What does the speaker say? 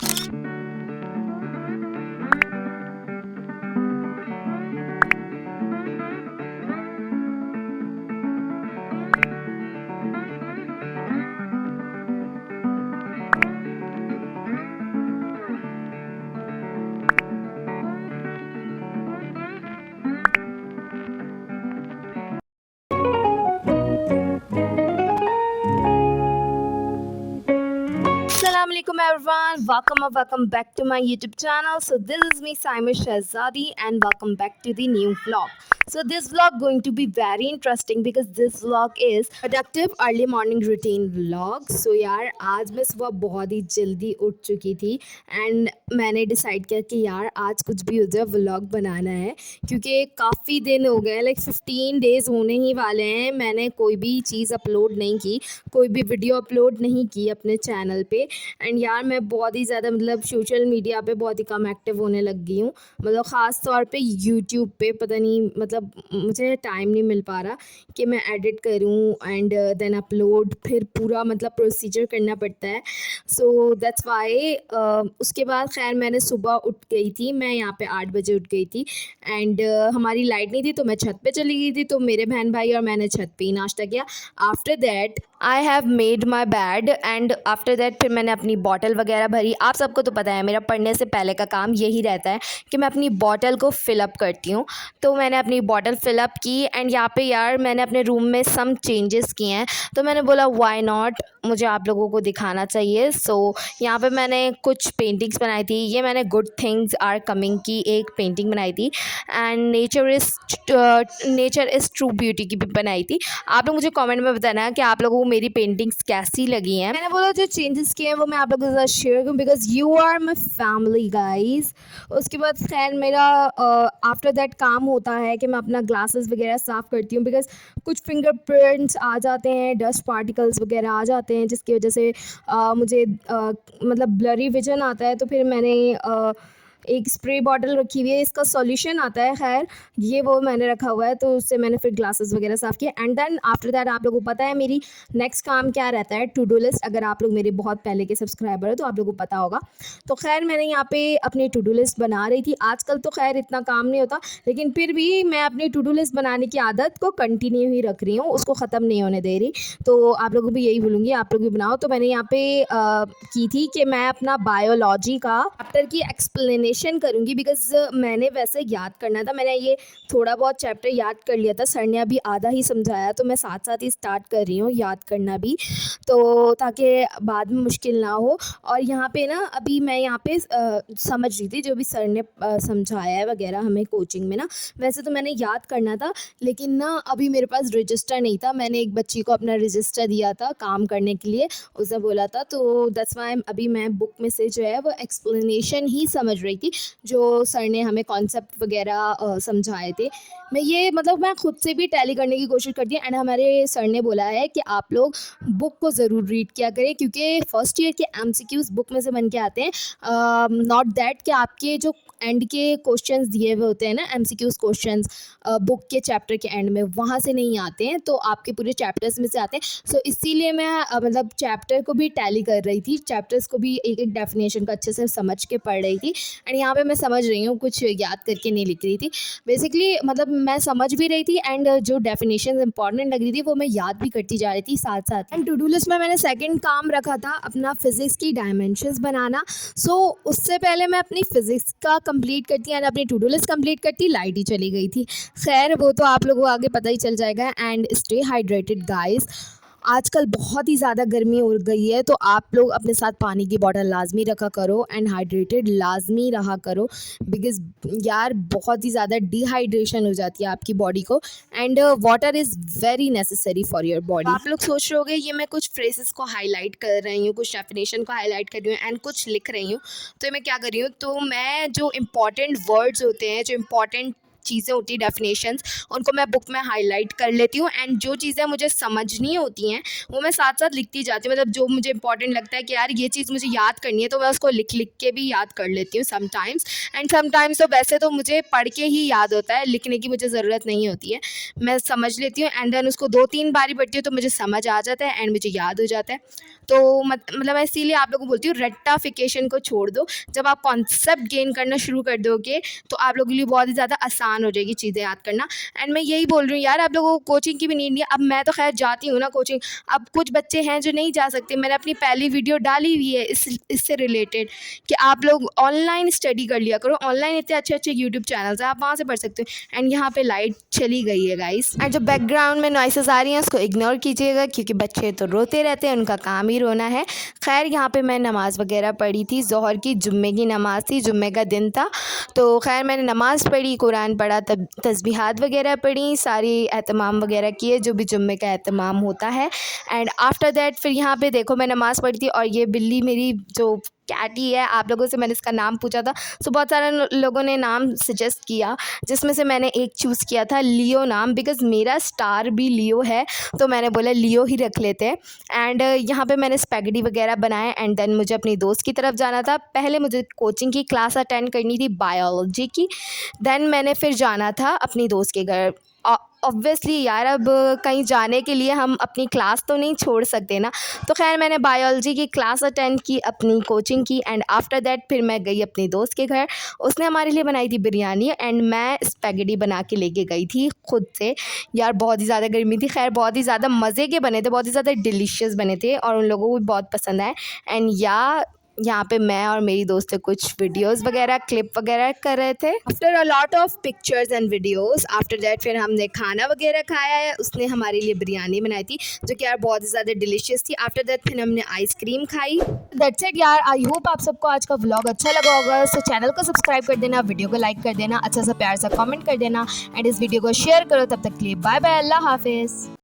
Assalamualaikum everyone, welcome back to my YouTube channel. So this is me Saima Shahzadi and welcome back to the new vlog. So this vlog going to be very interesting because this vlog is productive early morning routine vlog. So यार आज मैं सुबह बहुत ही जल्दी उठ चुकी थी and मैंने डिसाइड किया कि यार आज कुछ भी हो जाए व्लॉग बनाना है क्योंकि काफ़ी दिन हो गए, लाइक 15 डेज़ होने ही वाले हैं मैंने कोई भी चीज़ अपलोड नहीं की, कोई भी वीडियो अपलोड नहीं की अपने चैनल पे। एंड यार मैं बहुत ही ज़्यादा मतलब सोशल मीडिया पे बहुत ही कम एक्टिव होने लग गई हूँ, मतलब ख़ास तौर पे यूट्यूब पे पता नहीं मतलब मुझे टाइम नहीं मिल पा रहा कि मैं एडिट करूँ एंड देन अपलोड, फिर पूरा मतलब प्रोसीजर करना पड़ता है। सो दैट्स वाई उसके बाद खैर मैंने सुबह उठ गई थी, मैं यहाँ पे 8 बजे उठ गई थी एंड हमारी लाइट नहीं थी तो मैं छत पे चली गई थी, तो मेरे बहन भाई और मैंने छत पे ही नाश्ता किया। After that I have made my bed and after that फिर मैंने अपनी बॉटल वगैरह भरी। आप सबको तो पता है मेरा पढ़ने से पहले का काम यही रहता है कि मैं अपनी बॉटल को फ़िलअप करती हूँ, तो मैंने अपनी बॉटल फ़िलअप की एंड यहाँ पे यार मैंने अपने रूम में सम चेंजेस किए हैं, तो मैंने बोला व्हाई नॉट, मुझे आप लोगों को दिखाना चाहिए। सो यहाँ पे मैंने कुछ पेंटिंग्स बनाई थी, ये मैंने गुड थिंग्स आर कमिंग की एक पेंटिंग बनाई थी and nature is true beauty की भी बनाई थी। आप लोग मुझे कमेंट में बताना कि आप लोगों को मेरी पेंटिंग्स कैसी लगी हैं। मैंने बोला जो चेंजेस किए हैं वो मैं आप लोगों के साथ शेयर करूँ because you are my family guys. उसके बाद खैर मेरा आफ्टर दैट काम होता है कि मैं अपना ग्लासेस वगैरह साफ़ करती हूँ बिकॉज कुछ फिंगरप्रिंट्स आ जाते हैं, डस्ट पार्टिकल्स वगैरह आ जाते हैं जिसकी वजह से मुझे मतलब ब्लरी विजन आता है, तो फिर मैंने एक स्प्रे बॉटल रखी हुई है, इसका सॉल्यूशन आता है, खैर ये वो मैंने रखा हुआ है, तो उससे मैंने फिर ग्लासेस वगैरह साफ़ किए एंड देन आफ्टर दैट आप लोगों को पता है मेरी नेक्स्ट काम क्या रहता है, टू डू लिस्ट। अगर आप लोग मेरे बहुत पहले के सब्सक्राइबर हो तो आप लोगों को पता होगा। तो खैर मैंने यहाँ पे अपनी टू डू लिस्ट बना रही थी, आजकल तो खैर इतना काम नहीं होता लेकिन फिर भी मैं अपनी टू डू लिस्ट बनाने की आदत को कंटिन्यू ही रख रही हूँ, उसको ख़त्म नहीं होने दे रही। तो आप लोगों को भी यही बोलूँगी आप लोग भी बनाओ। तो मैंने यहाँ पे की थी कि मैं अपना बायोलॉजी का चैप्टर की एक्सप्लेनेशन करूँगी बिकॉज मैंने वैसे याद करना था, मैंने ये थोड़ा बहुत चैप्टर याद कर लिया था, सर ने अभी आधा ही समझाया तो मैं साथ साथ ही स्टार्ट कर रही हूँ याद करना भी, तो ताकि बाद में मुश्किल ना हो। और यहाँ पे ना अभी मैं यहाँ पे समझ रही थी जो भी सर ने समझाया है वगैरह हमें कोचिंग में ना, वैसे तो मैंने याद करना था लेकिन ना अभी मेरे पास रजिस्टर नहीं था, मैंने एक बच्ची को अपना रजिस्टर दिया था काम करने के लिए, उसने बोला था, तो दैट्स वाई अभी मैं बुक में से जो है वो एक्सप्लेनेशन ही समझ रही थी जो सर ने हमें कॉन्सेप्ट वगैरह समझाए थे। मैं ये मतलब मैं खुद से भी टैली करने की कोशिश करती हूँ एंड हमारे सर ने बोला है कि आप लोग बुक को ज़रूर रीड किया करें क्योंकि फर्स्ट ईयर के एमसीक्यूज़ बुक में से बन के आते हैं, नॉट दैट कि आपके जो एंड के क्वेश्चंस दिए हुए होते हैं ना एमसीक्यूज़ क्वेश्चंस बुक के चैप्टर के एंड में, वहाँ से नहीं आते हैं, तो आपके पूरे चैप्टर्स में से आते हैं। सो इसीलिए मैं मतलब चैप्टर को भी टैली कर रही थी, चैप्टर्स को भी एक एक डेफिनेशन को अच्छे से समझ के पढ़ रही थी एंड यहाँ पे मैं समझ रही हूँ, कुछ याद करके नहीं लिख रही थी बेसिकली, मतलब मैं समझ भी रही थी एंड जो डेफिनेशन इंपॉर्टेंट लग रही थी वो मैं याद भी करती जा रही थी साथ साथ। एंड टू डू लिस्ट में मैंने सेकंड काम रखा था अपना फिज़िक्स की डायमेंशंस बनाना। सो उससे पहले मैं अपनी फ़िज़िक्स का कंप्लीट करती एंड अपनी टू डू लिस्ट कंप्लीट करती, लाइट ही चली गई थी। खैर वो तो आप लोगों को आगे पता ही चल जाएगा। एंड स्टे हाइड्रेटेड गाइस, आजकल बहुत ही ज़्यादा गर्मी हो गई है तो आप लोग अपने साथ पानी की बॉटल लाजमी रखा करो एंड हाइड्रेटेड लाजमी रहा करो बिकॉज़ यार बहुत ही ज़्यादा डिहाइड्रेशन हो जाती है आपकी बॉडी को and water is very necessary for your body. आप लोग सोच रहे होगे ये मैं कुछ फ्रेजेस को हाईलाइट कर रही हूँ, कुछ डेफिनेशन को हाईलाइट कर रही हूँ एंड कुछ लिख रही हूँ, तो मैं क्या कर रही हूँ, तो मैं जो इम्पॉर्टेंट वर्ड्स होते हैं, जो इम्पॉर्टेंट चीज़ें होती हैं डेफिनेशंस, उनको मैं बुक में हाईलाइट कर लेती हूँ एंड जो चीज़ें मुझे समझनी होती हैं वो मैं साथ साथ लिखती जाती हूँ। मतलब जो मुझे इंपॉर्टेंट लगता है कि यार ये चीज़ मुझे याद करनी है तो मैं उसको लिख लिख के भी याद कर लेती हूँ समटाइम्स। एंड समटाइम्स तो वैसे तो मुझे पढ़ के ही याद होता है, लिखने की मुझे ज़रूरत नहीं होती है, मैं समझ लेती हूँ एंड देन उसको 2-3 बारी पढ़ती हूँ तो मुझे समझ आ जाता है एंड मुझे याद हो जाता है। तो मतलब मैं इसीलिए आप लोगों को बोलती हूँ रट्टाफिकेशन को छोड़ दो। जब आप कॉन्सेप्ट गेन करना शुरू कर दोगे तो आप लोगों के लिए बहुत ही ज़्यादा आसान हो जाएगी चीज़ें याद करना। एंड मैं यही बोल रही हूँ यार, आप लोगों को कोचिंग की भी नीड नहीं है। अब मैं तो खैर जाती हूँ ना कोचिंग, अब कुछ बच्चे हैं जो नहीं जा सकते। मैंने अपनी पहली वीडियो डाली हुई है इससे रिलेटेड कि आप लोग ऑनलाइन स्टडी कर लिया करो। ऑनलाइन इतने अच्छे अच्छे यूट्यूब चैनल्स हैं, आप वहाँ से पढ़ सकते हो। एंड यहाँ पे लाइट चली गई है गाइस, एंड जो बैकग्राउंड में नॉइसेस आ रही हैं उसको इग्नोर कीजिएगा क्योंकि बच्चे तो रोते रहते हैं, उनका काम ही रोना है। खैर यहाँ पे मैं नमाज़ वगैरह पढ़ी थी, ज़ोहर की, जुम्मे की नमाज़ थी, जुम्मे का दिन था। तो खैर मैंने नमाज़ पढ़ी, कुरान पढ़ा, तब तस्बीहात वगैरह पढ़ी, सारी एहतमाम वगैरह किए जो भी जुम्मे का एहतमाम होता है। एंड आफ्टर दैट फिर यहाँ पे देखो मैं नमाज़ पढ़ी थी और ये बिल्ली मेरी जो कैटी है, आप लोगों से मैंने इसका नाम पूछा था, सो बहुत सारे लोगों ने नाम सजेस्ट किया जिसमें से मैंने एक चूज़ किया था लियो नाम, बिकॉज़ मेरा स्टार भी लियो है तो मैंने बोला लियो ही रख लेते हैं। एंड यहाँ पे मैंने स्पैगेटी वगैरह बनाए एंड देन मुझे अपनी दोस्त की तरफ जाना था। पहले मुझे कोचिंग की क्लास अटेंड करनी थी बायोलॉजी की, देन मैंने फिर जाना था अपनी दोस्त के घर। ऑब्वियसली यार, अब कहीं जाने के लिए हम अपनी क्लास तो नहीं छोड़ सकते ना। तो खैर मैंने बायोलॉजी की क्लास अटेंड की, अपनी कोचिंग की, एंड आफ्टर दैट फिर मैं गई अपनी दोस्त के घर। उसने हमारे लिए बनाई थी बिरयानी एंड मैं स्पैगेटी बना के लेके गई थी खुद से। यार बहुत ही ज़्यादा गर्मी थी, खैर बहुत ही ज़्यादा मज़े के बने थे, बहुत ही ज़्यादा डिलीशियस बने थे और उन लोगों को भी बहुत पसंद आए। एंड यहाँ पे मैं और मेरी दोस्त कुछ वीडियोस वगैरह क्लिप वगैरह कर रहे थे। After a lot of pictures and videos, after that फिर हमने खाना वगैरह खाया है। उसने हमारे लिए बिरयानी बनाई थी जो कि यार बहुत ही ज़्यादा डिलीशियस थी। आफ्टर दैट फिर हमने आइसक्रीम खाई। दैट्स इट यार, आई होप आप सबको आज का व्लॉग अच्छा लगा होगा। सो चैनल को सब्सक्राइब कर देना, वीडियो को लाइक कर देना, अच्छा सा प्यार सा कॉमेंट कर देना एंड इस वीडियो को शेयर करो। तब तक के लिए बाय बाय, अल्लाह हाफिज़।